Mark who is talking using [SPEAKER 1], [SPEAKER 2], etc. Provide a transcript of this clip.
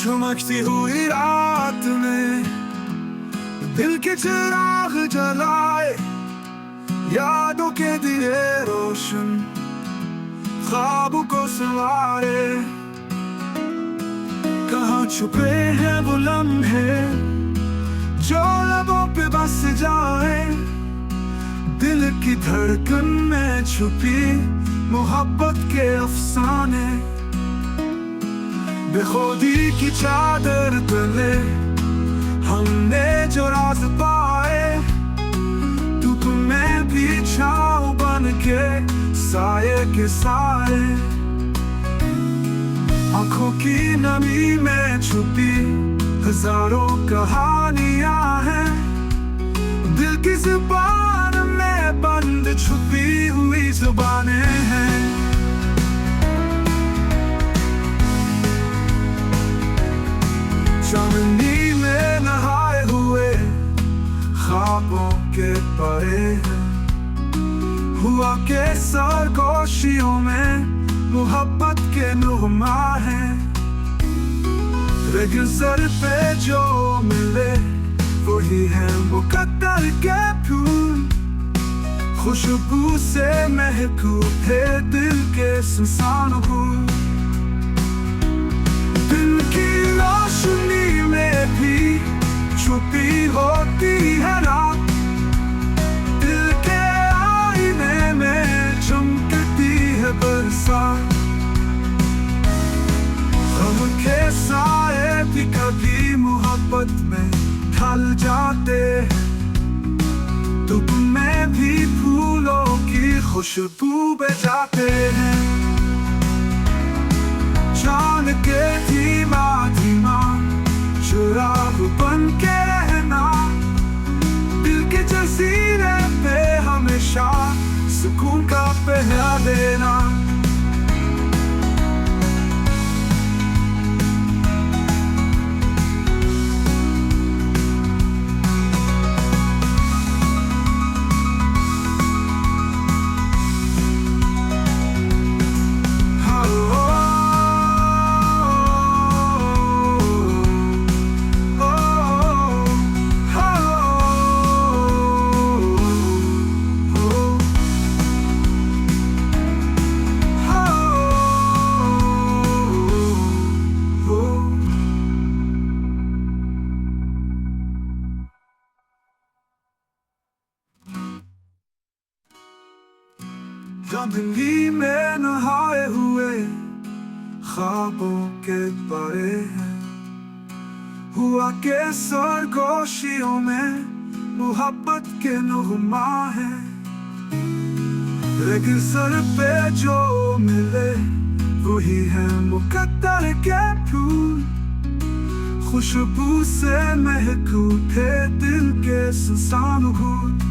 [SPEAKER 1] चमकती हुई रात में दिल के चिराग जलाए, यादों के दिए रोशन ख्वाबों को सवारे। कहाँ छुपे हैं वो लम्हे जो लबों पे बस जाए, दिल की धड़कन में छुपी मोहब्बत के अफसाने। बेखुदी की चादर तले हमने जो राज पाए, धूप में भी छाँव बन के साये के साए। आँखों की नमी में छुपी हजारों कहानियां हैं, दिल की जुबान में बंद छुपी हुई जुबानें हैं। चांदनी में नहाए हुए ख्वाबों के परे हैं, हुआ के सरगोशियों में मोहब्बत के नुमा है। लेकिन सर पे जो मिले वही है मुकद्दर के फूल, खुशबू से महकूब है दिल के सुनसान फूल। दिल की रोशनी में भी छुपी होती है रात, दिल के आईने में चमकती है बरसात। गम के साए भी कभी मोहब्बत में ढल जाते हैं, धूप में भी फूलों की खुशबू बजाते हैं। जान के धीमा धीमा चुराग बन के रहना, दिल के जजीरे पे हमेशा सुकून का पहरा देना। चांदनी में नहाए हुए ख्वाबों के परे हैं, हुआ के सरगोशियों में मोहब्बत के नुमा है। लेकिन सर पे जो मिले वही है मुकद्दर के फूल, खुशबू से महकूब है दिल के सुनसान फूल।